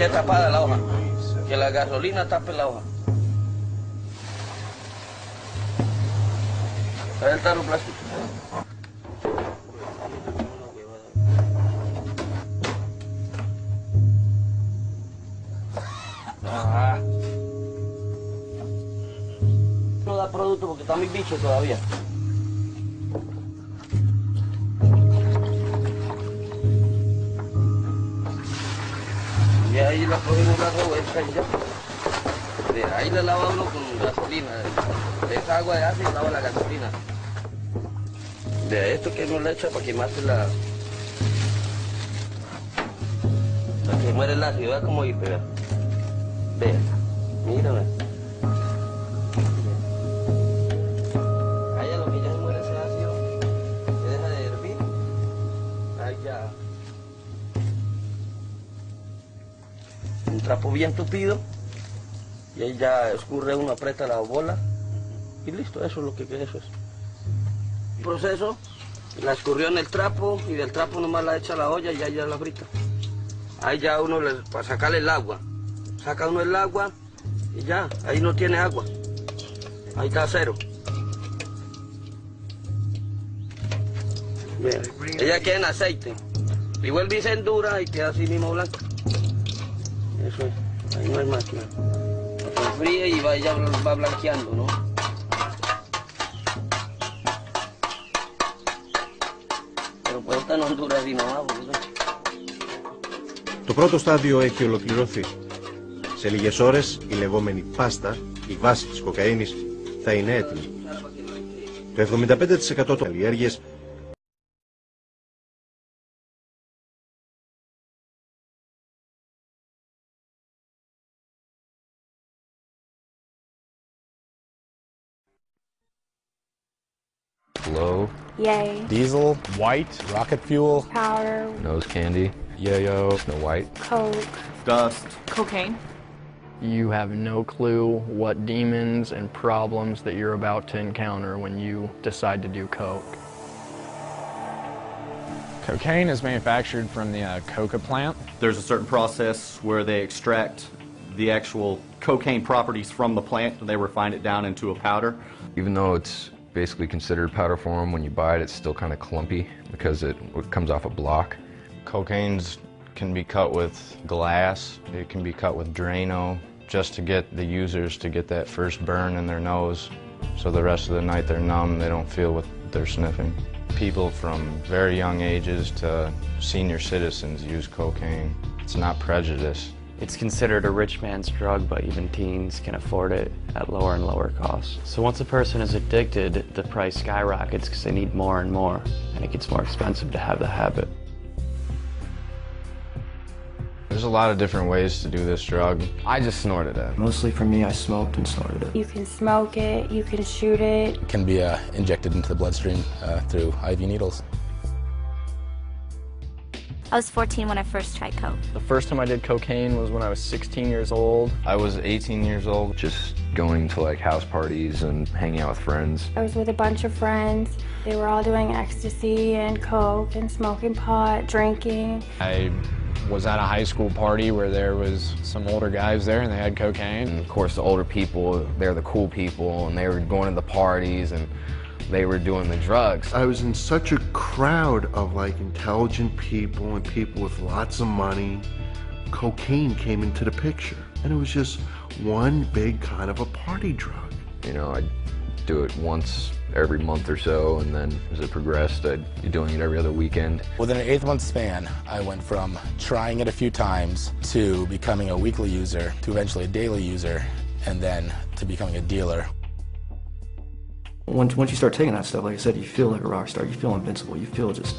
quede tapada la hoja. Que la gasolina tape la hoja. Trae el tarro plástico. No da producto porque está muy bicho todavía. Y ahí la cogimos la revuelta y ya. De ahí le lava uno con gasolina. De esa agua de ácido lava la gasolina. De esto que uno le echa para quemarse la... Para que muere el ácido, vea cómo hipe, vea. Vea, mira, vea. Ahí a lo que ya se muere ese ácido, se deja de hervir. Ahí ya... Un trapo bien tupido. Y ahí ya escurre uno, aprieta la bola. Y listo, eso es lo que eso es. El proceso, la escurrió en el trapo y del trapo nomás la echa a la olla y ya la frita. Ahí ya uno, para sacarle el agua. Saca uno el agua y ya, ahí no tiene agua. Ahí está cero. Bien. Ella queda en aceite. Y vuelve y se endura y queda así mismo blanca. Eso es, ahí no hay más nada. Se fríe y ya va blanqueando, ¿no? Pero pues esta no dura así nomás, ¿no? Το πρώτο στάδιο έχει ολοκληρωθεί. Σε λίγες ώρες η λεγόμενη πάστα, η βάση της κοκαίνης, θα είναι έτοιμη. Το 75% των καλλιέργειες Low. Yay. Diesel. White. Rocket fuel. Powder. Nose candy. Yo-yo. Snow White. Coke. Dust. Cocaine. You have no clue what demons and problems that you're about to encounter when you decide to do coke. Cocaine is manufactured from the coca plant. There's a certain process where they extract the actual cocaine properties from the plant and they refine it down into a powder. Even though it's basically considered powder form, when you buy it, it's still kind of clumpy because it comes off a block. Cocaines can be cut with glass, it can be cut with Drano, just to get the users to get that first burn in their nose, so the rest of the night they're numb, they don't feel what they're sniffing. People from very young ages to senior citizens use cocaine. It's not prejudice. It's considered a rich man's drug, but even teens can afford it at lower and lower costs. So once a person is addicted, the price skyrockets because they need more and more, and it gets more expensive to have the habit. There's a lot of different ways to do this drug. I just snorted it. Mostly for me, I smoked and snorted it. You can smoke it, you can shoot it. It can be injected into the bloodstream through IV needles. I was 14 when I first tried coke. The first time I did cocaine was when I was 16 years old. I was 18 years old. Just going to like house parties and hanging out with friends. I was with a bunch of friends. They were all doing ecstasy and coke and smoking pot, drinking. I was at a high school party where there was some older guys there and they had cocaine. And of course the older people, they're the cool people and they were going to the parties and they were doing the drugs. I was in such a crowd of like intelligent people and people with lots of money. Cocaine came into the picture and it was just one big kind of a party drug. You know, I'd do it once every month or so, and then as it progressed, I'd be doing it every other weekend. Within an 8-month span, I went from trying it a few times to becoming a weekly user, to eventually a daily user, and then to becoming a dealer. Once you start taking that stuff, like I said, you feel like a rock star. You feel invincible. You feel just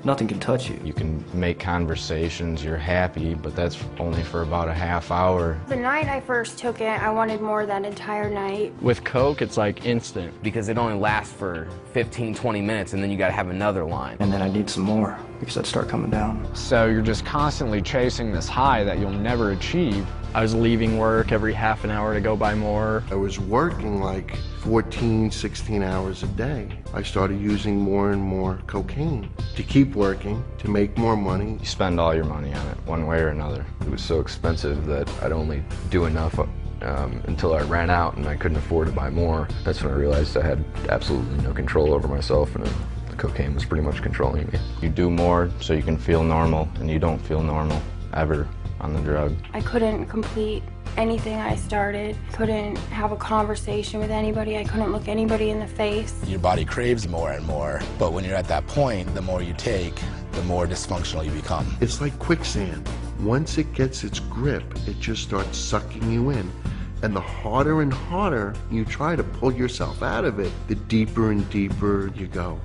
nothing can touch you. You can make conversations, you're happy, but that's only for about a half hour. The night I first took it, I wanted more that entire night. With coke, it's like instant. Because it only lasts for 15, 20 minutes and then you gotta have another line. And then I need some more. because I'd start coming down. So you're just constantly chasing this high that you'll never achieve. I was leaving work every half an hour to go buy more. I was working like 14, 16 hours a day. I started using more and more cocaine to keep working, to make more money. You spend all your money on it, one way or another. It was so expensive that I'd only do enough until I ran out and I couldn't afford to buy more. That's when I realized I had absolutely no control over myself, and the cocaine was pretty much controlling me. You do more so you can feel normal, and you don't feel normal ever on the drug. I couldn't complete anything I started, couldn't have a conversation with anybody, I couldn't look anybody in the face. Your body craves more and more, but when you're at that point, the more you take, the more dysfunctional you become. It's like quicksand. Once it gets its grip, it just starts sucking you in. And the harder and harder you try to pull yourself out of it, the deeper and deeper you go.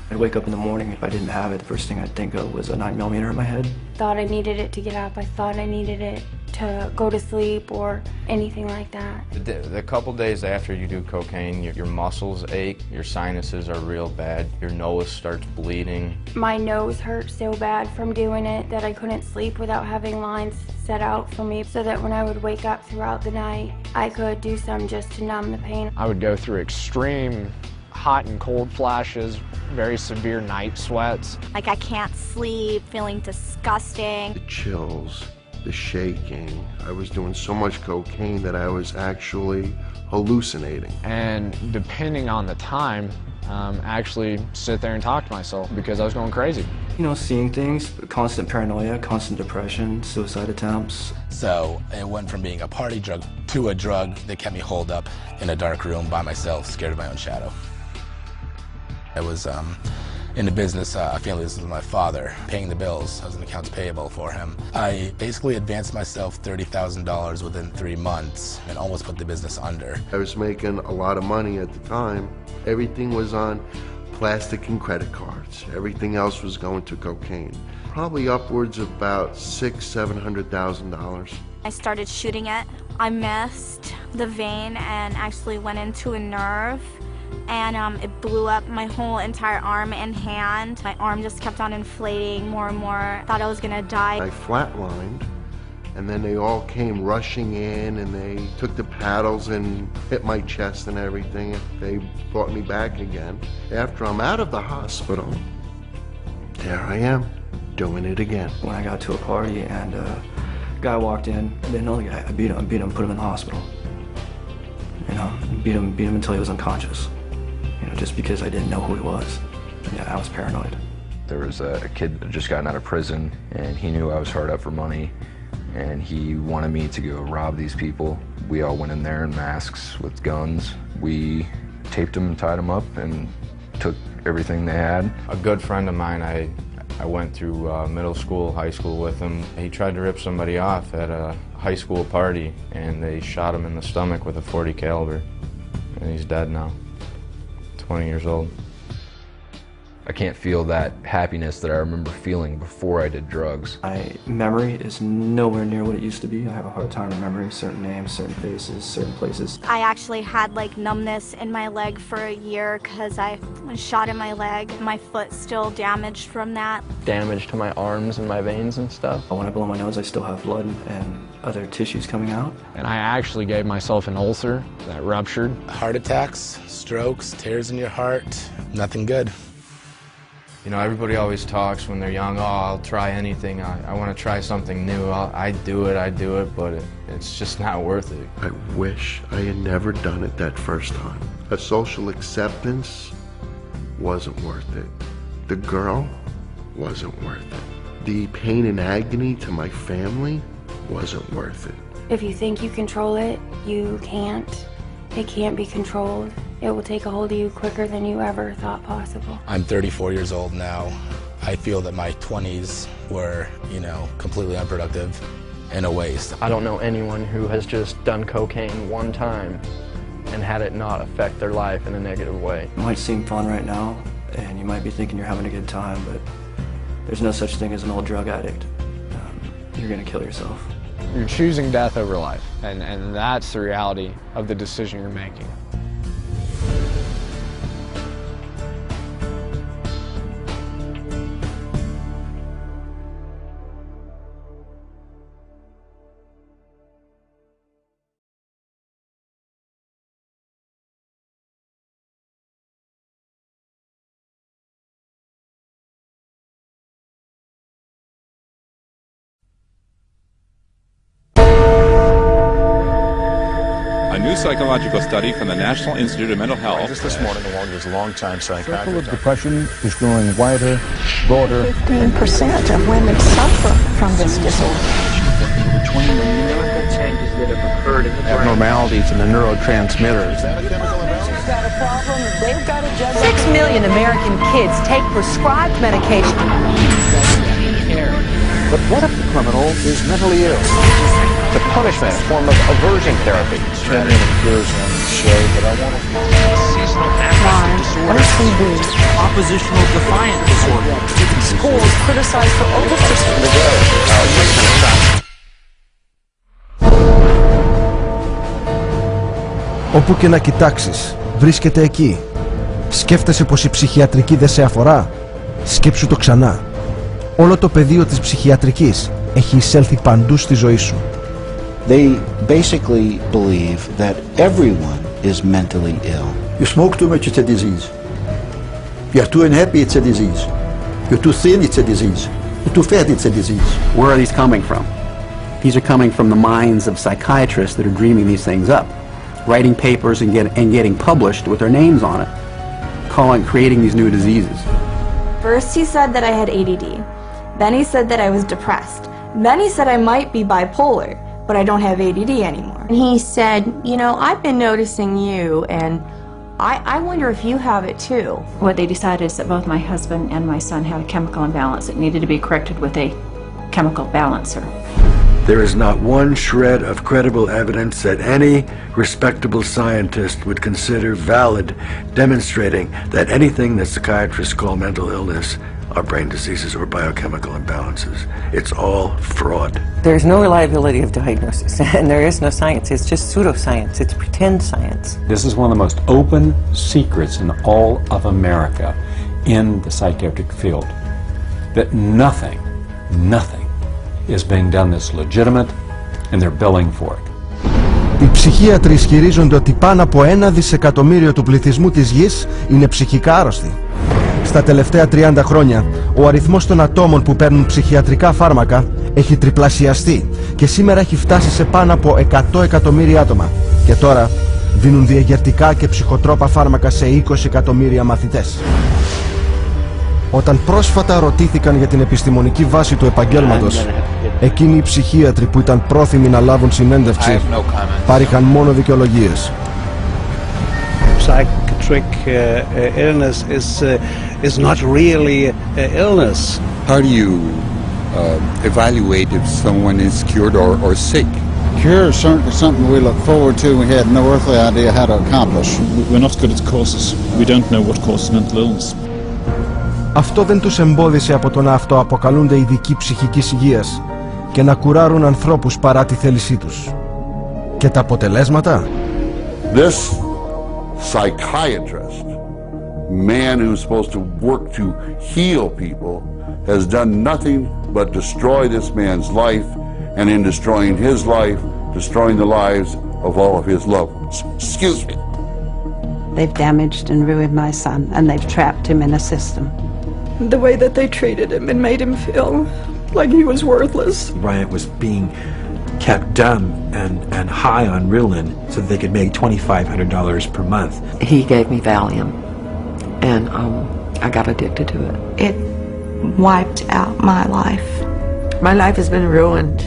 I'd wake up in the morning, if I didn't have it, the first thing I'd think of was a 9mm in my head. Thought I needed it to get up, I thought I needed it to go to sleep or anything like that. The couple days after you do cocaine, your muscles ache, your sinuses are real bad, your nose starts bleeding. My nose hurt so bad from doing it that I couldn't sleep without having lines set out for me, so that when I would wake up throughout the night, I could do some just to numb the pain. I would go through extreme hot and cold flashes, very severe night sweats. Like I can't sleep, feeling disgusting. The chills, the shaking. I was doing so much cocaine that I was actually hallucinating. And depending on the time, actually sit there and talk to myself because I was going crazy. You know, seeing things, constant paranoia, constant depression, suicide attempts. So it went from being a party drug to a drug that kept me holed up in a dark room by myself, scared of my own shadow. I was in the business, family business with my father, paying the bills. I was in accounts payable for him. I basically advanced myself $30,000 within 3 months and almost put the business under. I was making a lot of money at the time. Everything was on plastic and credit cards. Everything else was going to cocaine. Probably upwards of about $600,000-$700,000. I started shooting it. I missed the vein and actually went into a nerve. And it blew up my whole entire arm and hand. My arm just kept on inflating more and more. Thought I was gonna die. I flatlined, and then they all came rushing in, and they took the paddles and hit my chest and everything. They brought me back again. After I'm out of the hospital, there I am, doing it again. When I got to a party and a guy walked in, I didn't know the guy. I beat him, put him in the hospital. You know, beat him until he was unconscious. You know, just because I didn't know who he was. Yeah, I was paranoid. There was a kid that had just gotten out of prison, and he knew I was hard up for money, and he wanted me to go rob these people. We all went in there in masks with guns. We taped them and tied them up and took everything they had. A good friend of mine, I went through middle school, high school with him. He tried to rip somebody off at a high school party, and they shot him in the stomach with a .40 caliber, and he's dead now. 20 years old. I can't feel that happiness that I remember feeling before I did drugs. My memory is nowhere near what it used to be. I have a hard time remembering certain names, certain faces, certain places. I actually had like numbness in my leg for a year because I was shot in my leg. My foot's still damaged from that. Damage to my arms and my veins and stuff. When I blow my nose, I still have blood and other tissues coming out. And I actually gave myself an ulcer that ruptured. Heart attacks, strokes, tears in your heart, nothing good. You know, everybody always talks when they're young, oh, I'll try anything, I want to try something new, I do it, but it's just not worth it. I wish I had never done it that first time. A social acceptance wasn't worth it. The girl wasn't worth it. The pain and agony to my family wasn't worth it. If you think you control it, you can't. It can't be controlled. It will take a hold of you quicker than you ever thought possible. I'm 34 years old now. I feel that my 20s were, you know, completely unproductive and a waste. I don't know anyone who has just done cocaine one time and had it not affect their life in a negative way. It might seem fun right now, and you might be thinking you're having a good time, but there's no such thing as an old drug addict. You're gonna kill yourself. You're choosing death over life, and that's the reality of the decision you're making. new psychological study from the National Institute of Mental Health. Just this morning, along with longtime psychiatrist. The circle of depression is growing wider, broader. 15% of women suffer from this disorder. Changes that have occurred in the brain. Abnormalities in the neurotransmitters. 6 million American kids take prescribed medication. But what if the criminal is mentally ill? The punishment, a form of aversion therapy. Training appears on the show, but I want to... Seasonal affective disorder. Oppositional defiant disorder. Schools criticized for over-prescription. Όπου και να κοιτάξεις, βρίσκεται εκεί. Σκέφτεσαι πως η ψυχιατρική δεν σε αφορά? Σκέψου το ξανά. Όλο το πεδίο της ψυχιατρικής έχει εισέλθει παντού στη ζωή σου. They basically believe that everyone is mentally ill. You smoke too much, it's a disease. You're too unhappy, it's a disease. You're too thin, it's a disease. You're too fat, it's a disease. Where are these coming from? These are coming from the minds of psychiatrists that are dreaming these things up, writing papers and getting published with their names on it, creating these new diseases. First he said that I had ADD. Then he said that I was depressed. Then he said I might be bipolar, but I don't have ADD anymore. And he said, you know, I've been noticing you, and I wonder if you have it too. What they decided is that both my husband and my son had a chemical imbalance that needed to be corrected with a chemical balancer. There is not one shred of credible evidence that any respectable scientist would consider valid, demonstrating that anything that psychiatrists call mental illness are brain diseases or biochemical imbalances. It's all fraud. There's no reliability of diagnosis, and there is no science. It's just pseudoscience. It's pretend science. This is one of the most open secrets in all of America in the psychiatric field, that nothing is being done that's legitimate, and they're billing for it. Οι ψυχίατροι ισχυρίζονται ότι πάνω από 1 δισεκατομμύριο του πληθυσμού της γης είναι ψυχικά άρρωστοι. Στα τελευταία 30 χρόνια, ο αριθμός των ατόμων που παίρνουν ψυχιατρικά φάρμακα έχει τριπλασιαστεί και σήμερα έχει φτάσει σε πάνω από 100 εκατομμύρια άτομα. Και τώρα δίνουν διαγερτικά και ψυχοτρόπα φάρμακα σε 20 εκατομμύρια μαθητές. Όταν πρόσφατα ρωτήθηκαν για την επιστημονική βάση του επαγγέλματος, εκείνοι οι ψυχίατροι που ήταν πρόθυμοι να λάβουν συνέντευξη πάρηχαν μόνο δικαιολογίες. Psychiatric illness is not really illness. How do you evaluate if someone is cured or sick? Cure is certainly something we look forward to. We had no earthly idea how to accomplish. We're not good at causes. We don't know what causes mental illness. Αυτό δεν τους εμπόδισε από το να αυτοαποκαλούνται ειδικοί ψυχικής υγείας και να κουράρουν ανθρώπους παρά τη θέλησή τους. Και τα αποτελέσματα? This psychiatrist, man who's supposed to work to heal people, has done nothing but destroy this man's life, and in destroying his life, destroying the lives of all of his loved ones. Excuse me. They've damaged and ruined my son, and they've trapped him in a system. The way that they treated him and made him feel like he was worthless. Bryant was being kept dumb and high on Ritalin so that they could make $2,500 per month. He gave me Valium, and I got addicted to it. It wiped out my life. My life has been ruined.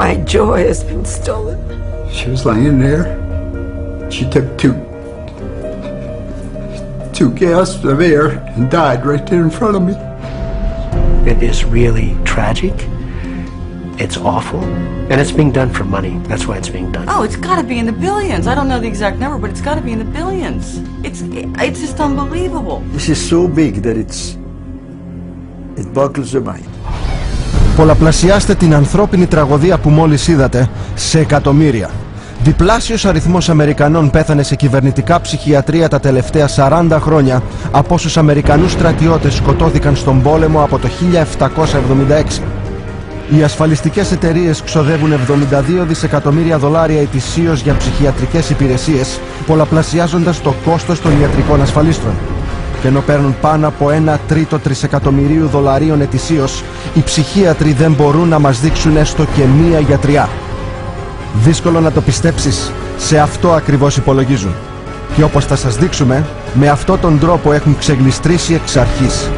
My joy has been stolen. She was laying there. She took two gasps of air and died right there in front of me. It is really tragic. It's awful. And it's being done for money. That's why it's being done. Oh, it's got to be in the billions. I don't know the exact number, but it's got to be in the billions. It's just unbelievable. This is so big that it boggles the mind. Πολλαπλασιάστε την ανθρώπινη τραγωδία που μόλις είδατε σε εκατομμύρια. Διπλάσιος αριθμός Αμερικανών πέθανε σε κυβερνητικά ψυχιατρία τα τελευταία 40 χρόνια από όσους Αμερικανούς στρατιώτες σκοτώθηκαν στον πόλεμο από το 1776. Οι ασφαλιστικές εταιρείες ξοδεύουν $72 δισεκατομμύρια ετησίως για ψυχιατρικές υπηρεσίες, πολλαπλασιάζοντας το κόστος των ιατρικών ασφαλίστρων. Και ενώ παίρνουν πάνω από $1/3 τρισεκατομμυρίου ετησίως, οι ψυχίατροι δεν μπορούν να μας δείξουν έστω και μία γιατριά. Δύσκολο να το πιστέψεις, σε αυτό ακριβώς υπολογίζουν. Και όπως θα σας δείξουμε, με αυτόν τον τρόπο έχουν ξεγλιστρήσει εξ αρχής.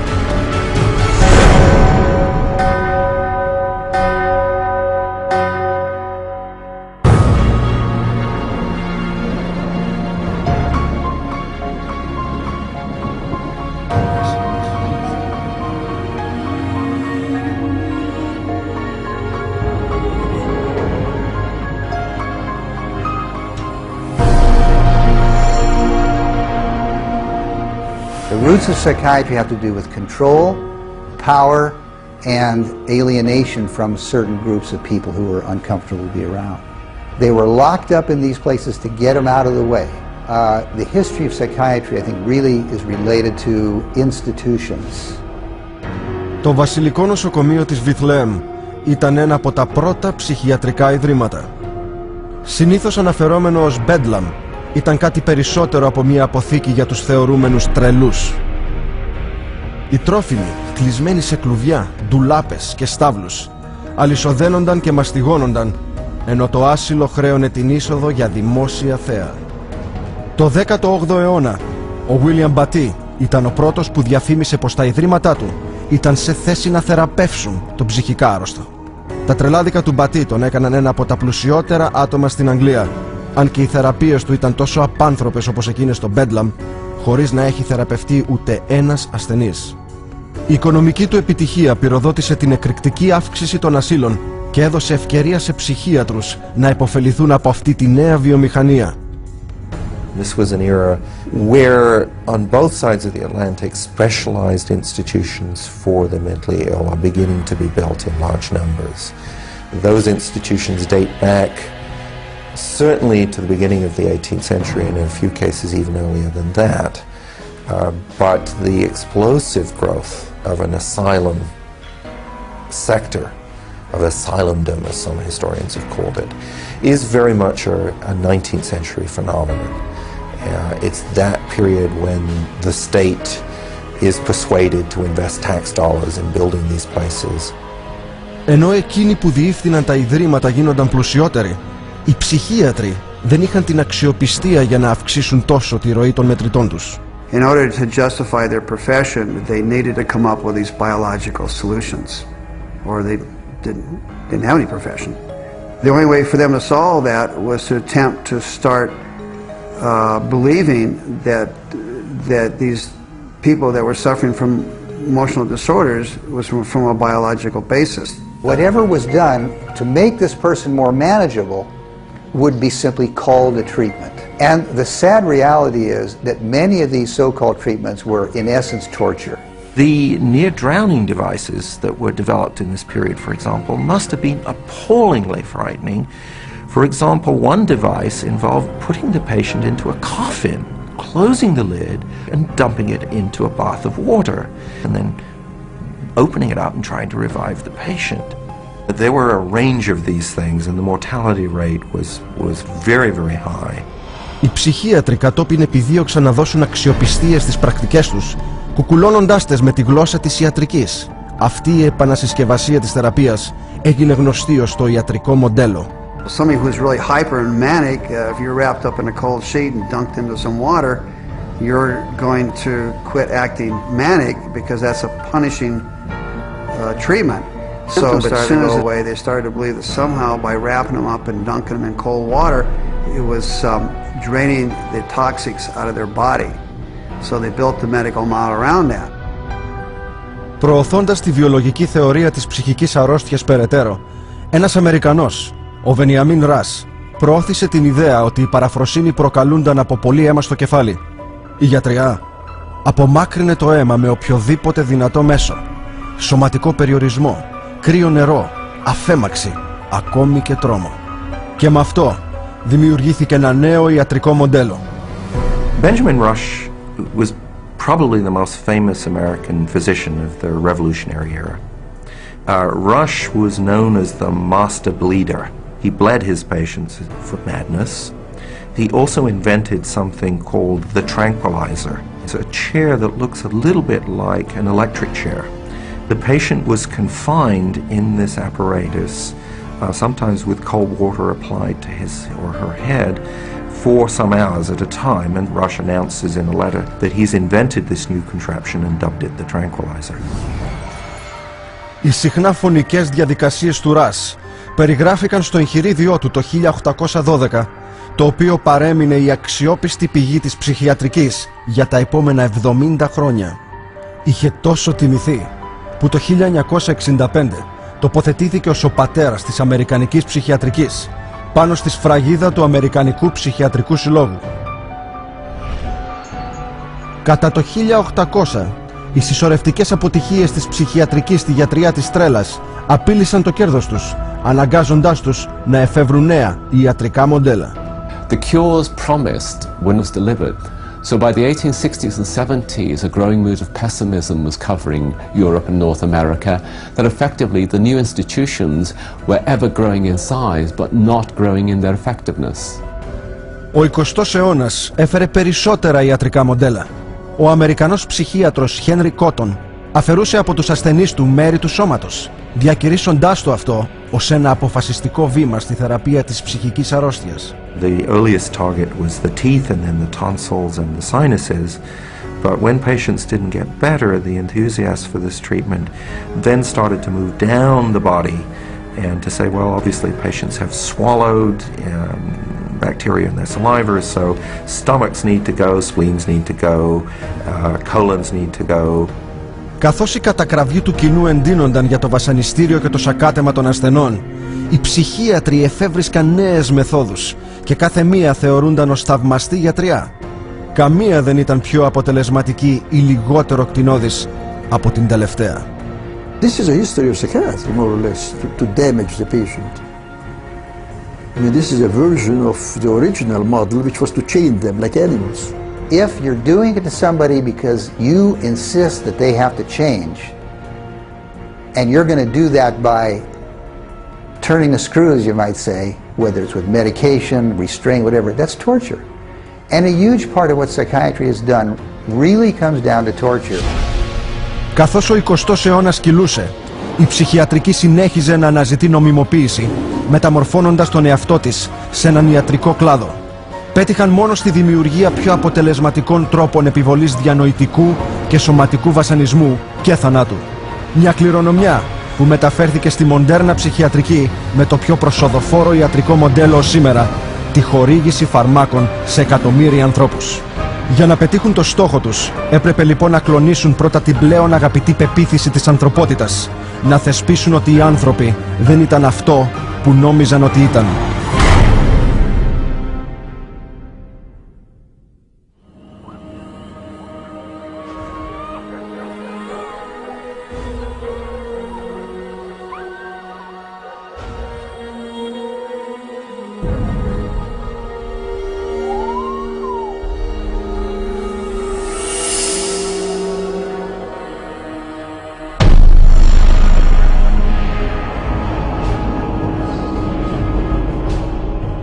The roots of psychiatry have to do with control, power, and alienation from certain groups of people who were uncomfortable to be around. They were locked up in these places to get them out of the way. The history of psychiatry, I think, really is related to institutions. Το Βασιλικό Νοσοκομείο της Βιθλεέμ ήταν ένα από τα πρώτα ψυχιατρικά ιδρύματα. Συνήθως αναφερόμενο ως Bedlam, ήταν κάτι περισσότερο από μια αποθήκη για τους θεωρούμενους τρελούς. Οι τρόφιμοι, κλεισμένοι σε κλουβιά, ντουλάπες και στάβλους, αλυσοδένονταν και μαστιγώνονταν, ενώ το άσυλο χρέωνε την είσοδο για δημόσια θέα. Το 18ο αιώνα, ο William Batty ήταν ο πρώτος που διαφήμισε πως τα ιδρύματά του ήταν σε θέση να θεραπεύσουν τον ψυχικά άρρωστο. Τα τρελάδικα του Batty τον έκαναν ένα από τα πλουσιότερα άτομα στην Αγγλία, αν και οι θεραπείες του ήταν τόσο απάνθρωπες όπως εκείνες στο Bedlam, χωρίς να έχει θεραπευτεί ούτε ένας ασθενής. Η οικονομική του επιτυχία πυροδότησε την εκρηκτική αύξηση των ασύλων και έδωσε ευκαιρία σε ψυχίατρους να επωφεληθούν από αυτή τη νέα βιομηχανία. This was an era where on both sides of the Atlantic specialized institutions for the mentally ill are beginning to be built in large numbers. Those institutions date back certainly to the beginning of the 18th century, and in a few cases even earlier than that. But the explosive growth of an asylum sector, of asylumdom as some historians have called it, is very much a 19th century phenomenon. It's that period when the state is persuaded to invest tax dollars in building these places. Ενώ εκείνοι που διεύθυναν τα ιδρύματα γίνονταν πλουσιότεροι, οι ψυχίατροι δεν είχαν την αξιοπιστία για να αυξήσουν τόσο τη ροή των μετρητών τους. In order to justify their profession, they needed to come up with these biological solutions, or they didn't have any profession. The only way for them to solve that was to attempt to start believing that these people that were suffering from emotional disorders was from a biological basis. Whatever was done to make this person more manageable would be simply called a treatment. And the sad reality is that many of these so-called treatments were in essence torture. The near-drowning devices that were developed in this period, for example, must have been appallingly frightening. For example, one device involved putting the patient into a coffin, closing the lid and dumping it into a bath of water, and then opening it up and trying to revive the patient. There were a range of these things, and the mortality rate was very, very high. Οι ψυχίατροι κατόπιν επιδίωξαν να δώσουν αξιοπιστία στις πρακτικές τους, κουκουλώνοντάς τες με τη γλώσσα της ιατρικής. Αυτή η επανασυσκευασία της θεραπείας έγινε γνωστή ως το ιατρικό μοντέλο. Somebody who's really hyper and manic, if you're wrapped up in a cold sheet and dunked into some water, you're going to quit acting manic because that's a punishing treatment. So as soon as they started to believe that somehow by wrapping them up and dunking them in cold water, it was draining the toxics out of their body. So they built the medical model around that. Προωθώντας τη βιολογική θεωρία της ψυχικής αρρώστιας περαιτέρω, ένας Αμερικανός, ο Βενιαμίν Ρας, προώθησε την ιδέα ότι οι παραφροσύνοι προκαλούνταν από πολύ αίμα στο κεφάλι. Η γιατριά απομάκρυνε το αίμα με οποιοδήποτε δυνατό μέσο, σωματικό περιορισμό, κρύο νερό, αφέμαξη, ακόμη και τρόμο. Και με αυτό δημιουργήθηκε ένα νέο ιατρικό μοντέλο. Benjamin Rush was probably the most famous American physician of the Revolutionary era. Rush was known as the master bleeder. He bled his patients for madness. He also invented something called the tranquilizer. It's a chair that looks a little bit like an electric chair. The patient was confined in this apparatus sometimes with cold water applied to his or her head for some hours at a time, and Rush announces in a letter that he's invented this new contraption and dubbed it the tranquilizer. Οι συχνά φωνικές διαδικασίες του Ρας περιγράφηκαν στο εγχειρίδιό του το 1812, το οποίο παρέμεινε η αξιόπιστη πηγή της ψυχιατρικής για τα επόμενα 70 χρόνια. Είχε τόσο τιμηθεί που το 1965 τοποθετήθηκε ως ο πατέρας της Αμερικανικής ψυχιατρικής πάνω στη σφραγίδα του Αμερικανικού Ψυχιατρικού Συλλόγου. Κατά το 1800, οι συσσωρευτικές αποτυχίες της ψυχιατρικής στη γιατριά της τρέλας απείλησαν το κέρδος τους, αναγκάζοντάς τους να εφεύρουν νέα ιατρικά μοντέλα. The cures promised when it was delivered. So by the 1860s and 70s, a growing mood of pessimism was covering Europe and North America, that effectively the new institutions were ever growing in size but not growing in their effectiveness. Ο 20ος αιώνας έφερε περισσότερα ιατρικά μοντέλα. Ο Αμερικανός ψυχίατρος Henry Cotton αφαιρούσε από τους ασθενείς του μέρη του σώματος, διακηρύσσοντάς το αυτό ως ένα αποφασιστικό βήμα στη θεραπεία της ψυχικής αρρώστιας. The earliest target was the teeth and then the tonsils and the sinuses, but when patients didn't get better, the enthusiasts for this treatment then started to move down the body and to say, well, obviously patients have swallowed bacteria in their saliva, so stomachs need to go, spleens need to go, colons need to go. Καθώς οι κατακραυγοί του κοινού εντείνονταν για το βασανιστήριο και το σακάτεμα των ασθενών, οι ψυχίατροι εφεύρισκαν νέες μεθόδους και κάθε μία θεωρούνταν ως θαυμαστή γιατριά. Καμία δεν ήταν πιο αποτελεσματική ή λιγότερο κτηνώδης από την τελευταία. This is a history of psychiatry, more or less, to damage the patient. I mean, this is a version of the original model, which was to chain them like animals. If you're doing it to somebody because you insist that they have to change, and you're going to do that by turning the screws, you might say, whether it's with medication, restraint, whatever, that's torture. And a huge part of what psychiatry has done really comes down to torture. Καθώς ο 20ος αιώνας κυλούσε, η ψυχιατρική συνέχιζε να αναζητεί νομιμοποίηση, μεταμορφώνοντας τον εαυτό της σε έναν ιατρικό κλάδο. Πέτυχαν μόνο στη δημιουργία πιο αποτελεσματικών τρόπων επιβολής διανοητικού και σωματικού βασανισμού και θανάτου. Μια κληρονομιά που μεταφέρθηκε στη μοντέρνα ψυχιατρική με το πιο προσοδοφόρο ιατρικό μοντέλο σήμερα, τη χορήγηση φαρμάκων σε εκατομμύρια ανθρώπους. Για να πετύχουν το στόχο τους, έπρεπε λοιπόν να κλονίσουν πρώτα την πλέον αγαπητή πεποίθηση της ανθρωπότητας, να θεσπίσουν ότι οι άνθρωποι δεν ήταν αυτό που νόμιζαν ότι ήταν.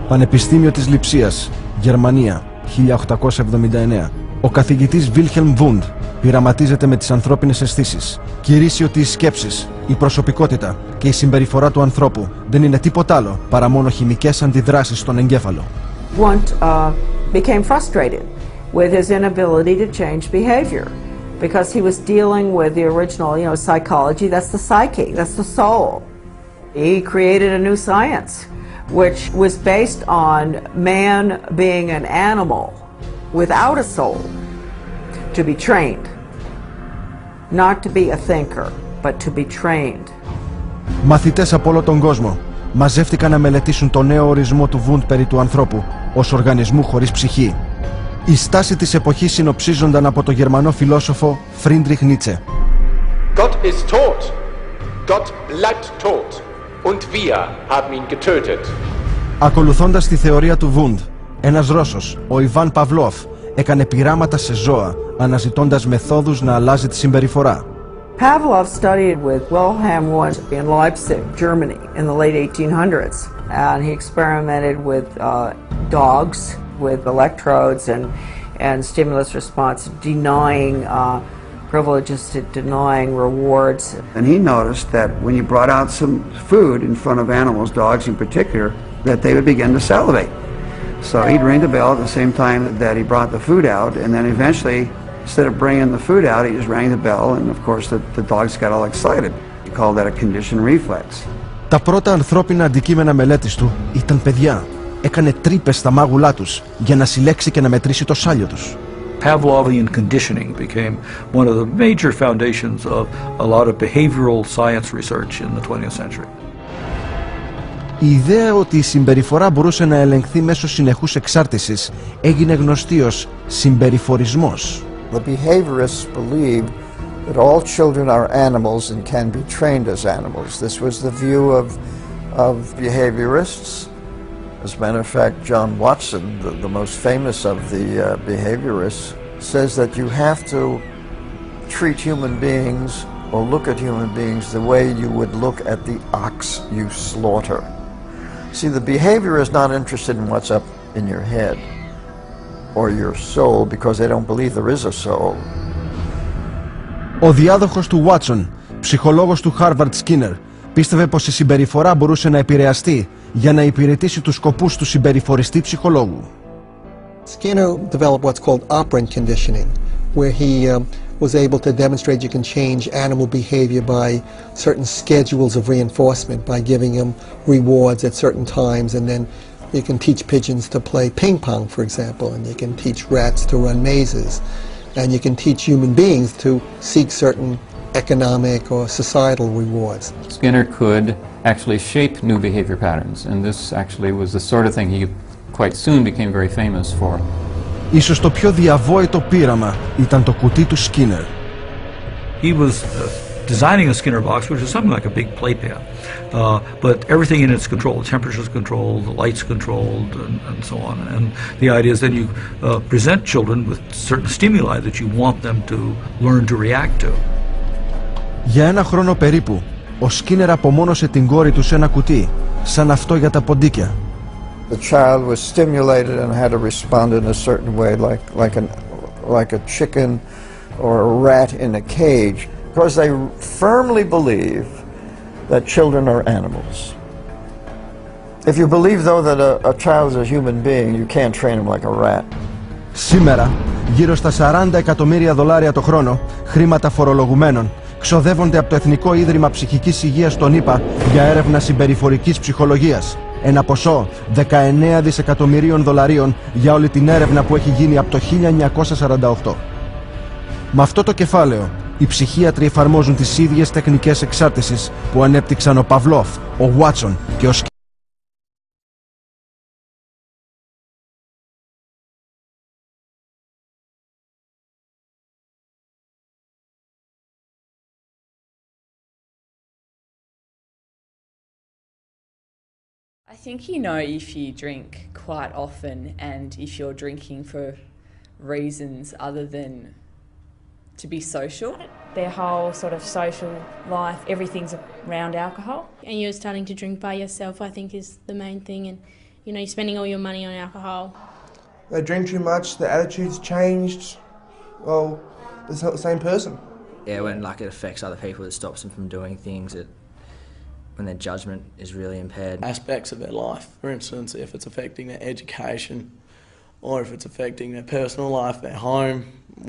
Πανεπιστήμιο της Λειψίας, Γερμανία, 1879. Ο καθηγητής Wilhelm Wundt πειραματίζεται με τις ανθρώπινες αισθήσεις. Κηρύσσει ότι οι σκέψεις, η προσωπικότητα και η συμπεριφορά του ανθρώπου δεν είναι τίποτα άλλο παρά μόνο χημικές αντιδράσεις στον εγκέφαλο. Wundt became frustrated with his inability to change behavior because he was dealing with the original, psychology. That's the psyche, that's the soul. He created a new science, which was based on man being an animal without a soul, to be trained. Not to be a thinker, but to be trained. Μαθητές από όλο τον κόσμο μαζεύτηκαν να μελετήσουν το νέο ορισμό του Wundt περί του ανθρώπου ως οργανισμού χωρίς ψυχή. Η στάση της εποχής συνοψίζονταν από τον Γερμανό φιλόσοφο Friedrich Nietzsche. Gott ist tot. Gott bleibt tot. Und wir haben ihn getötet. Ακολουθώντας τη θεωρία του Wundt, ένας Ρώσος, ο Ιβάν Παυλόφ, έκανε πειράματα σε ζώα, αναζητώντας μεθόδους να αλλάζει τη συμπεριφορά. Pavlov studied with Wilhelm Wundt in Leipzig, Germany, in the late 1800s, and he experimented with dogs with electrodes and stimulus response, denying privileges to denying rewards. And he noticed that when you brought out some food in front of animals, dogs in particular, that they would begin to salivate. So he'd ring the bell at the same time that he brought the food out, and then eventually, instead of bringing the food out, he just rang the bell, and of course the dogs got all excited. He called that a conditioned reflex. Τα πρώτα ανθρώπινα αντικείμενα μελέτης του ήταν παιδιά. Έκανε τρύπες στα μάγουλά τους για να συλλέξει και να μετρήσει το σάλιο τους. Pavlovian conditioning became one of the major foundations of a lot of behavioral science research in the 20th century. Η ιδέα ότι η συμπεριφορά μπορούσε να ελεγχθεί μέσω συνεχούς εξάρτησης έγινε γνωστή ως συμπεριφορισμός. The behaviorists believed that all children are animals and can be trained as animals. This was the view of behaviorists. As a matter of fact, John Watson, the most famous of the behaviorists, says that you have to treat human beings or look at human beings the way you would look at the ox you slaughter. See, the behavior is not interested in what's up in your head or your soul because they don't believe there is a soul. Ο διάδοχος του Watson, ψυχολόγος του Harvard Skinner, πίστευε πως η συμπεριφορά μπορούσε να επηρεαστεί για να υπηρετήσει τους σκοπούς του συμπεριφοριστή ψυχολόγου. Skinner developed what's called operant conditioning, where he was able to demonstrate you can change animal behavior by certain schedules of reinforcement, by giving them rewards at certain times, and then you can teach pigeons to play ping pong, for example, and you can teach rats to run mazes, and you can teach human beings to seek certain economic or societal rewards. Skinner could actually shape new behavior patterns, and this actually was the sort of thing he quite soon became very famous for. Ίσως το πιο διαβόητο πείραμα ήταν το κουτί του Skinner. He was designing a Skinner box, which is something like a big playpen, but everything in it's controlled. The temperature's controlled, the light's controlled, and so on. And the idea is then you present children with certain stimuli that you want them to learn to react to. Για ένα χρόνο περίπου, ο Skinner απομόνωσε την κόρη του σε ένα κουτί, σαν αυτό για τα ποντίκια. The child was stimulated and had to respond in a certain way, like a chicken or a rat in a cage, because they firmly believe that children are animals. If you believe, though, that a child is a human being, you can't train him like a rat. Σήμερα, γύρω στα $40 εκατομμύρια το χρόνο, χρήματα φορολογουμένων, ξοδεύονται από το Εθνικό Ίδρυμα Ψυχικής Υγείας των ΗΠΑ για έρευνα συμπεριφορικής ψυχολογίας. Ένα ποσό $19 δισεκατομμυρίων για όλη την έρευνα που έχει γίνει από το 1948. Με αυτό το κεφάλαιο, οι ψυχίατροι εφαρμόζουν τις ίδιες τεχνικές εξάρτησης που ανέπτυξαν ο Παυλόφ, ο Βάτσον και ο Σκίνερ. I think you know if you drink quite often and if you're drinking for reasons other than to be social. Their whole sort of social life, everything's around alcohol. And you're starting to drink by yourself, I think, is the main thing. And, you know, you're spending all your money on alcohol. They drink too much, their attitude's changed. Well, it's not the same person. Yeah, when like it affects other people, it stops them from doing things. When their judgment is really impaired. Aspects of their life, for instance, if it's affecting their education or if it's affecting their personal life, their home,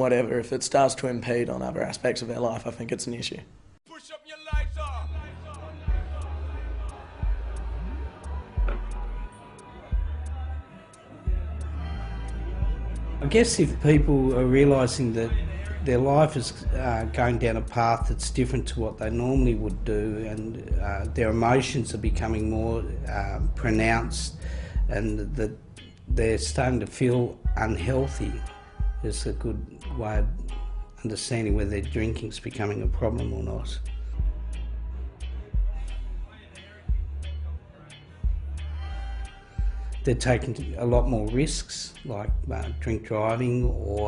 whatever, if it starts to impede on other aspects of their life, I think it's an issue. Push up your lights up. I guess if people are realising that their life is going down a path that's different to what they normally would do, and their emotions are becoming more pronounced, and that they're starting to feel unhealthy, is a good way of understanding whether their drinking's becoming a problem or not. They're taking a lot more risks, like drink driving or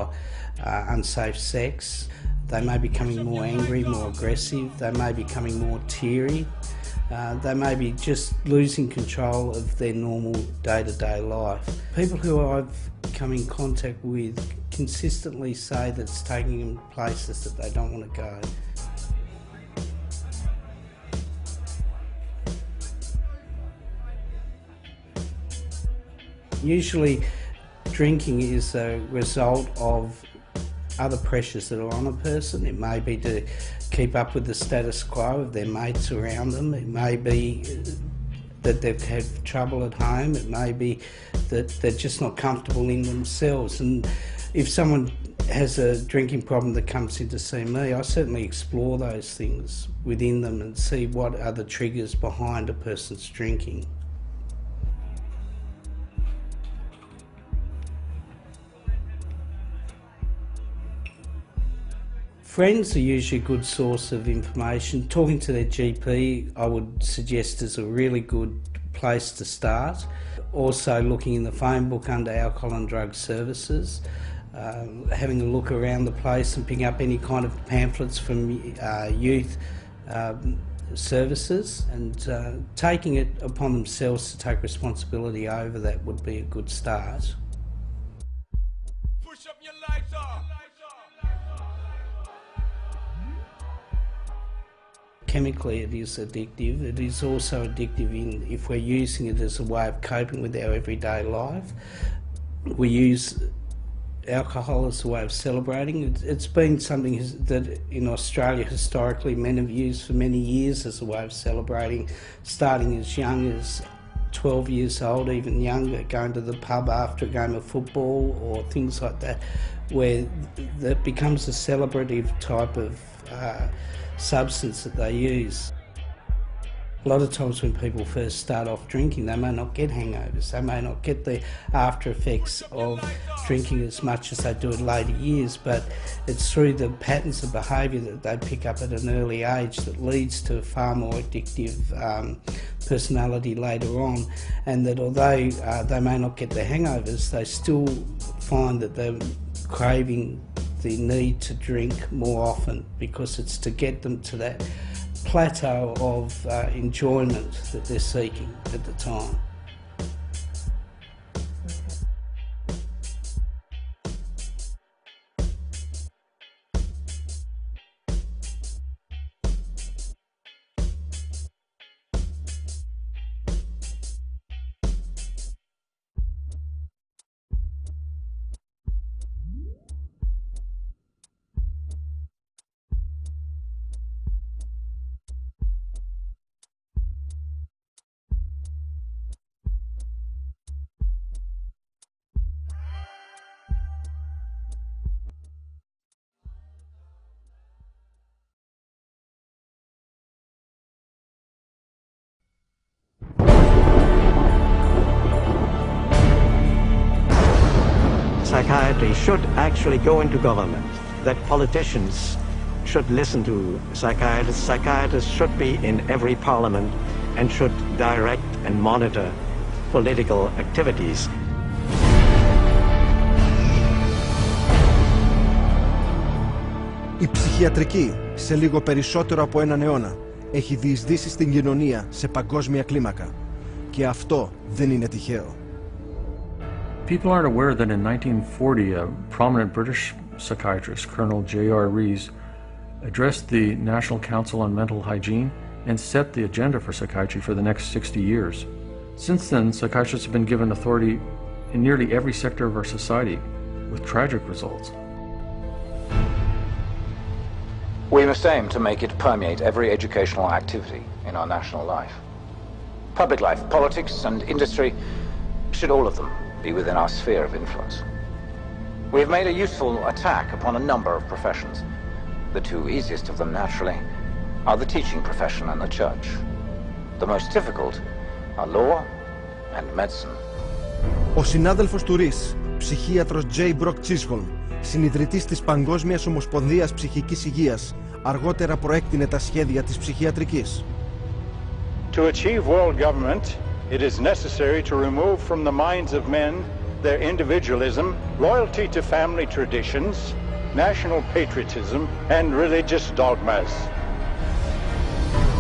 unsafe sex. They may be becoming more angry, more aggressive. They may be becoming more teary. They may be just losing control of their normal day-to-day life. People who I've come in contact with consistently say that it's taking them places that they don't want to go. Usually drinking is a result of other pressures that are on a person. It may be to keep up with the status quo of their mates around them. It may be that they've had trouble at home. It may be that they're just not comfortable in themselves. And if someone has a drinking problem that comes in to see me, I certainly explore those things within them and see what are the triggers behind a person's drinking. Friends are usually a good source of information. Talking to their GP, I would suggest, is a really good place to start. Also looking in the phone book under alcohol and drug services, having a look around the place and picking up any kind of pamphlets from youth services, and taking it upon themselves to take responsibility over that would be a good start. Chemically it is addictive. It is also addictive if we're using it as a way of coping with our everyday life. We use alcohol as a way of celebrating. It's been something that in Australia historically men have used for many years as a way of celebrating, starting as young as 12 years old, even younger, going to the pub after a game of football or things like that, where that becomes a celebrative type of substance that they use. A lot of times when people first start off drinking, they may not get hangovers, they may not get the after effects of drinking as much as they do in later years, but it's through the patterns of behaviour that they pick up at an early age that leads to a far more addictive personality later on, and that although they may not get the hangovers, they still find that they're craving the need to drink more often, because it's to get them to that plateau of enjoyment that they're seeking at the time. Psychiatry should actually go into government, that politicians should listen to psychiatrists. Psychiatrists should be in every parliament and should direct and monitor political activities. Η ψυχιατρική, σε λίγο περισσότερο από έναν αιώνα, έχει διεισδύσει στην κοινωνία σε παγκόσμια κλίμακα. Και αυτό δεν είναι τυχαίο. People aren't aware that in 1940, a prominent British psychiatrist, Colonel J.R. Rees, addressed the National Council on Mental Hygiene and set the agenda for psychiatry for the next 60 years. Since then, psychiatrists have been given authority in nearly every sector of our society, with tragic results. We must aim to make it permeate every educational activity in our national life. Public life, politics and industry should all of them be within our sphere of influence. We have made a useful attack upon a number of professions. The two easiest of them, naturally, are the teaching profession and the church. The most difficult are law and medicine. Ο συνάδελφος του Ρις, ψυχίατρος J. Brock Chisholm, συνιδρυτής της Παγκόσμιας Ομοσπονδίας Ψυχικής Υγείας, αργότερα προέκτηνε τα σχέδια της ψυχιατρικής. To achieve world government, it is necessary to remove from the minds of men their individualism, loyalty to family traditions, national patriotism, and religious dogmas.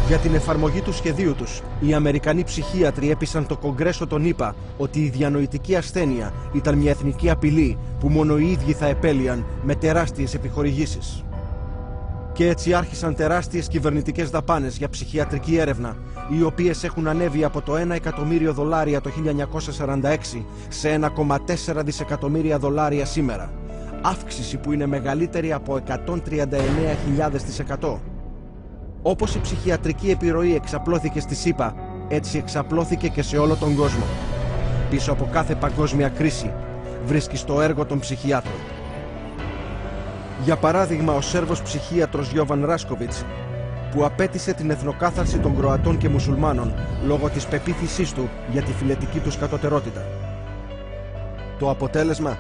Για την εφαρμογή του σχεδίου τους, οι Αμερικανοί ψυχίατροι έπεισαν το Κογκρέσο των ΗΠΑ ότι η διανοητική ασθένεια ήταν μια εθνική απειλή που μόνο οι ίδιοι θα επέλυαν με τεράστιες επιχορηγήσεις. Και έτσι άρχισαν τεράστιες κυβερνητικές δαπάνες για ψυχιατρική έρευνα, οι οποίες έχουν ανέβει από το $1 εκατομμύριο το 1946 σε $1,4 δισεκατομμύρια σήμερα. Αύξηση που είναι μεγαλύτερη από 139.000%. Όπως η ψυχιατρική επιρροή εξαπλώθηκε στη ΣΥΠΑ, έτσι εξαπλώθηκε και σε όλο τον κόσμο. Πίσω από κάθε παγκόσμια κρίση βρίσκεις το έργο των ψυχιάτρων. Για παράδειγμα, ο Σέρβος ψυχίατρος Γιόβαν Ράσκοβιτς, που απέτησε την εθνοκάθαρση των Κροατών και Μουσουλμάνων λόγω της πεποίθησής του για τη φιλετική τους κατωτερότητα. Το αποτέλεσμα?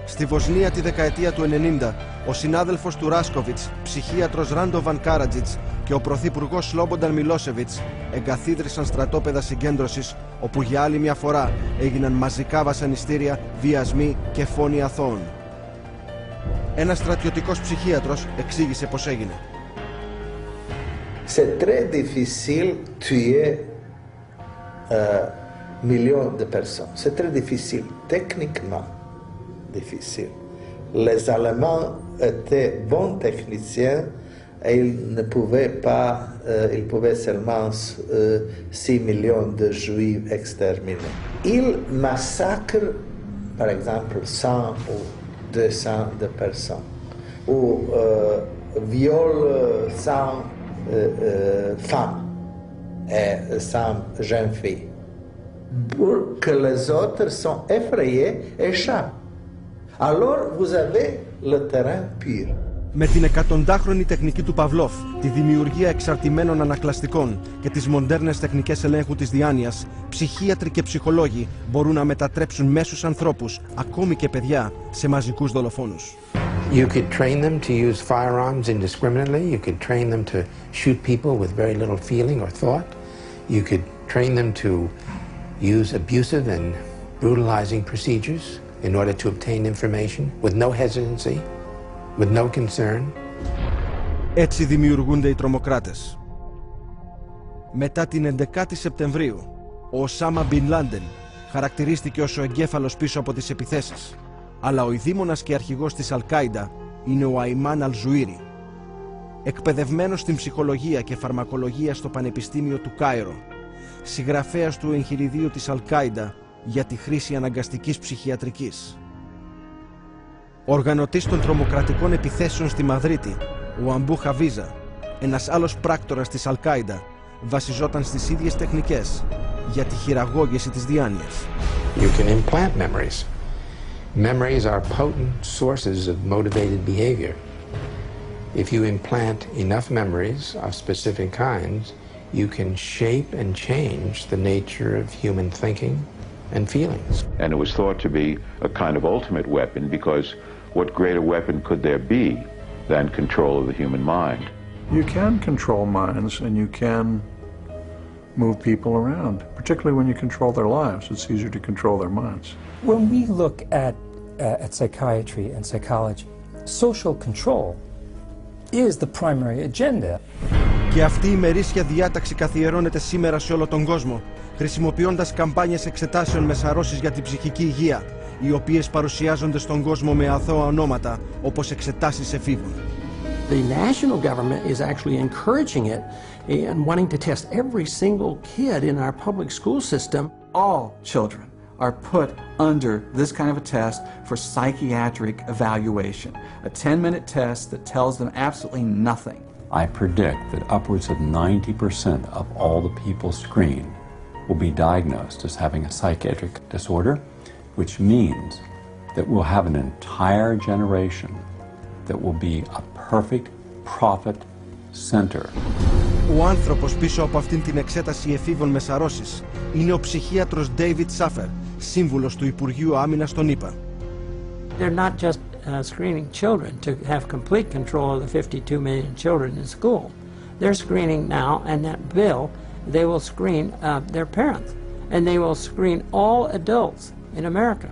Στη Βοσνία τη δεκαετία του 90, ο συνάδελφος του Ράσκοβιτς, ψυχίατρος Ράντοβαν Κάρατζιτς, και ο πρωθυπουργός Σλόμπονταν Μιλόσεβιτς εγκαθίδρυσαν στρατόπεδα συγκέντρωσης, όπου για άλλη μια φορά έγιναν μαζικά βασανιστήρια, βιασμοί και φόνοι αθώων. Ένας στρατιωτικός ψυχίατρος εξήγησε πώς έγινε. C'est très difficile tuer millions de personnes. C'est très difficile, techniquement difficile. Les Allemands étaient bons techniciens et ils ne pouvaient pas, ils pouvaient seulement 6 millions de Juifs exterminés. Ils massacrent, par exemple, 100 ou 200 de personnes, ou violent 100 femmes et 100 jeunes filles, pour que les autres sont effrayés et échappent. Alors vous avez le terrain pur. Με την εκατοντάχρονη τεχνική του Παυλόφ, τη δημιουργία εξαρτημένων ανακλαστικών και τις μοντέρνες τεχνικές ελέγχου της διάνοιας, ψυχίατροι και ψυχολόγοι μπορούν να μετατρέψουν μέσους ανθρώπους, ακόμη και παιδιά, σε μαζικούς δολοφόνους. You could train them to use firearms indiscriminately. You could train them to shoot people with very little feeling or thought. You could train them to use abusive and brutalizing procedures in order to obtain information with no hesitancy, with no concern. Έτσι δημιουργούνται οι τρομοκράτες. Μετά την 11η Σεπτεμβρίου, ο Οσάμα Μπιν Λάντεν χαρακτηρίστηκε ως ο εγκέφαλος πίσω από τις επιθέσεις, αλλά ο ειδήμονας και αρχηγός της Αλ-Κάιντα είναι ο Αϊμάν Αλ-Ζουίρι. Εκπαιδευμένος στην ψυχολογία και φαρμακολογία στο Πανεπιστήμιο του Κάιρο, συγγραφέας του εγχειριδίου της Αλ-Κάιντα για τη χρήση αναγκαστικής ψυχιατρικής. Οργανωτής των τρομοκρατικών επιθέσεων στη Μαδρίτη, ο Αμπού Χαβίζα, ένας άλλος πράκτορας της Αλ-Κάιντα, βασιζόταν στις ίδιες τεχνικές για τη χειραγώγηση της διάνοιας. You can implant memories. Memories are potent sources of motivated behavior. If you implant enough memories of specific kinds, you can shape and change the nature of human thinking and feelings. And it was thought to be a kind of ultimate weapon, because what greater weapon could there be than control of the human mind? You can control minds, and you can move people around, particularly when you control their lives. It's easier to control their minds. When we look at psychiatry and psychology, social control is the primary agenda. Και αυτή η ημερήσια διάταξη καθιερώνεται σήμερα σε όλο τον κόσμο, χρησιμοποιώντας καμπάνιες εξετάσεων με σαρώσεις για την ψυχική υγεία, οι οποίες παρουσιάζονται στον κόσμο με αθώα ονόματα, όπως εξετάσεις εφήβων. The national government is actually encouraging it and wanting to test every single kid in our public school system. All children are put under this kind of a test for psychiatric evaluation, a 10-minute test that tells them absolutely nothing. I predict that upwards of 90% of all the people screened will be diagnosed as having a psychiatric disorder, which means that we'll have an entire generation that will be a perfect profit center. Ο άνθρωπος πίσω από αυτήν την εξέταση εφήβων με σαρώσεις είναι ο ψυχίατρος David Saffer, σύμβουλος του Υπουργείου Άμυνας των ΗΠΑ. They're not just screening children to have complete control of the 52 million children in school. They're screening now, and that bill, they will screen their parents, and they will screen all adults in America.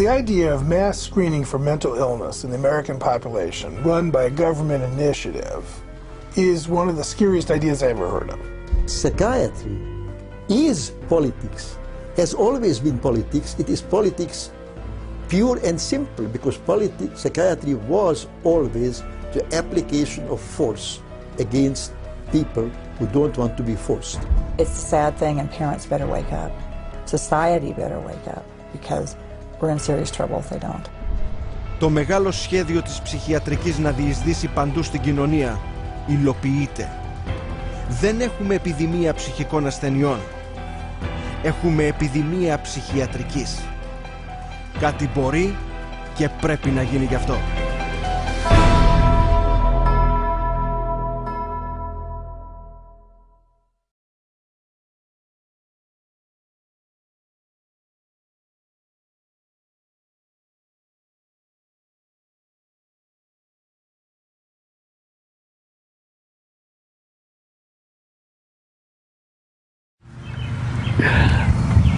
The idea of mass screening for mental illness in the American population, run by a government initiative, is one of the scariest ideas I ever heard of. psychiatry is politics, has always been politics. It is politics pure and simple, because psychiatry was always the application of force against people who don't want to be forced. It's a sad thing, and parents better wake up. Society better wake up, because we're in serious trouble if they don't. Το μεγάλο σχέδιο της ψυχιατρικής να διεισδύσει παντού στην κοινωνία υλοποιείται. Δεν έχουμε επιδημία ψυχικών ασθενειών. Έχουμε επιδημία ψυχιατρικής. Κάτι μπορεί και πρέπει να γίνει γι' αυτό.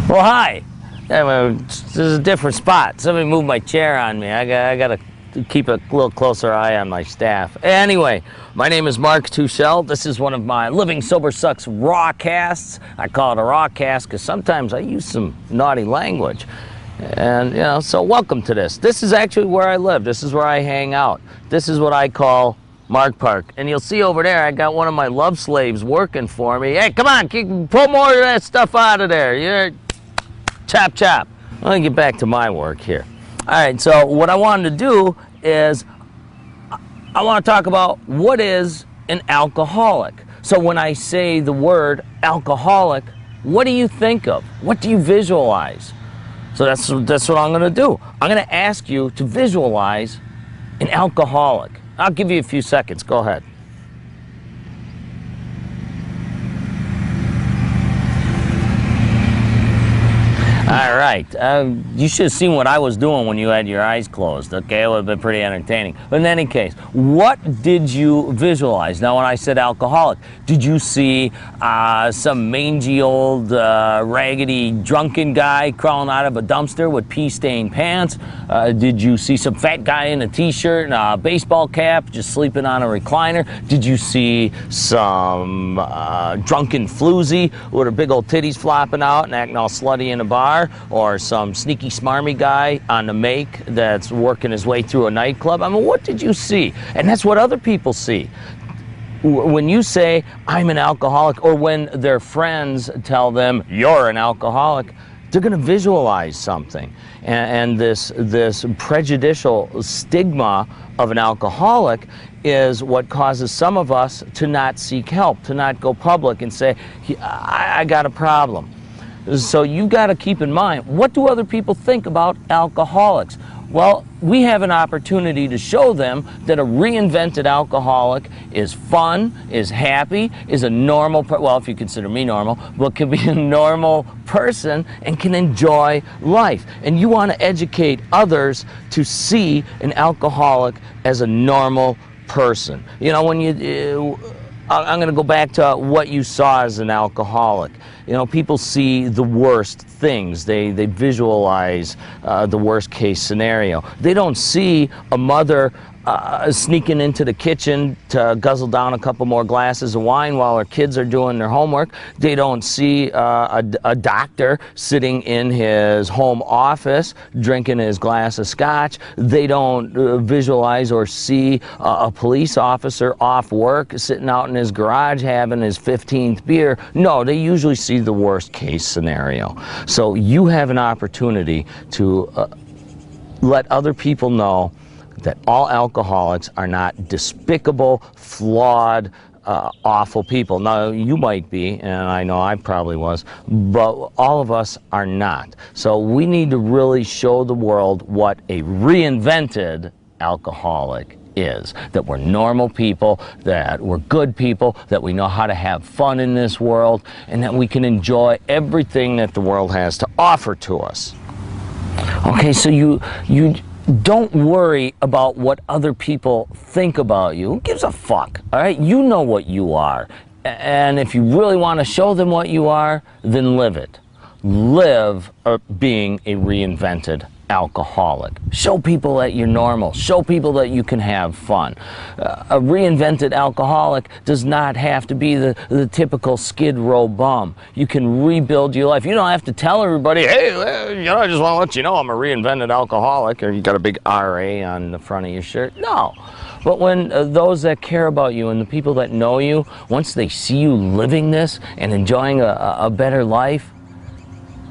Well, hi. This is a different spot. Somebody moved my chair on me. I got to keep a little closer eye on my staff. Anyway, my name is Mark Tuchel. This is one of my Living Sober Sucks raw casts. I call it a raw cast because sometimes I use some naughty language. And, you know, so welcome to this. This is actually where I live. This is where I hang out. This is what I call Mark Park. And you'll see over there, I got one of my love slaves working for me. Hey, come on, pull more of that stuff out of there. You're chop, chop. Let me get back to my work here. All right, so what I wanted to do is I want to talk about what is an alcoholic. So when I say the word alcoholic, what do you think of? What do you visualize? So that's what I'm going to do. I'm going to ask you to visualize an alcoholic. I'll give you a few seconds. Go ahead. All right. You should have seen what I was doing when you had your eyes closed, okay? It would have been pretty entertaining. But in any case, what did you visualize? Now, when I said alcoholic, did you see some mangy old raggedy drunken guy crawling out of a dumpster with pee-stained pants? Did you see some fat guy in a t-shirt and a baseball cap just sleeping on a recliner? Did you see some drunken floozy with her big old titties flopping out and acting all slutty in a bar? Or some sneaky smarmy guy on the make that's working his way through a nightclub? I mean, what did you see? And that's what other people see. When you say, I'm an alcoholic, or when their friends tell them, you're an alcoholic, they're going to visualize something. And this prejudicial stigma of an alcoholic is what causes some of us to not seek help, to not go public and say, I got a problem. So you got to keep in mind, what do other people think about alcoholics? Well, we have an opportunity to show them that a reinvented alcoholic is fun, is happy, is a normal, well, if you consider me normal, but can be a normal person and can enjoy life. And you want to educate others to see an alcoholic as a normal person. You know, when you... I'm going to go back to what you saw as an alcoholic. You know, people see the worst things. They visualize the worst case scenario. They don't see a mother sneaking into the kitchen to guzzle down a couple more glasses of wine while her kids are doing their homework. They don't see a doctor sitting in his home office drinking his glass of scotch. They don't visualize or see a police officer off work sitting out in his garage having his 15th beer. No, they usually see the worst case scenario. So you have an opportunity to let other people know that all alcoholics are not despicable, flawed, awful people. Now, you might be, and I know I probably was, but all of us are not. So we need to really show the world what a reinvented alcoholic is. That we're normal people, that we're good people, that we know how to have fun in this world, and that we can enjoy everything that the world has to offer to us. Okay, so you don't worry about what other people think about you. Who gives a fuck? All right, you know what you are. And if you really want to show them what you are, then live it. live being a reinvented alcoholic. Show people that you're normal. Show people that you can have fun. A reinvented alcoholic does not have to be the typical Skid Row bum. You can rebuild your life. You don't have to tell everybody, hey, I just want to let you know I'm a reinvented alcoholic, or you got a big RA on the front of your shirt. No. But when those that care about you and the people that know you, once they see you living this and enjoying a better life,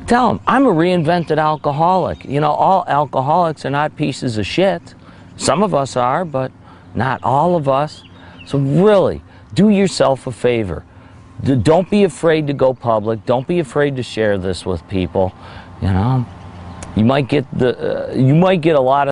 tell them, I'm a reinvented alcoholic. You know, all alcoholics are not pieces of shit. Some of us are, but not all of us. So really, do yourself a favor. Don't be afraid to go public. Don't be afraid to share this with people. You know, you might get a lot of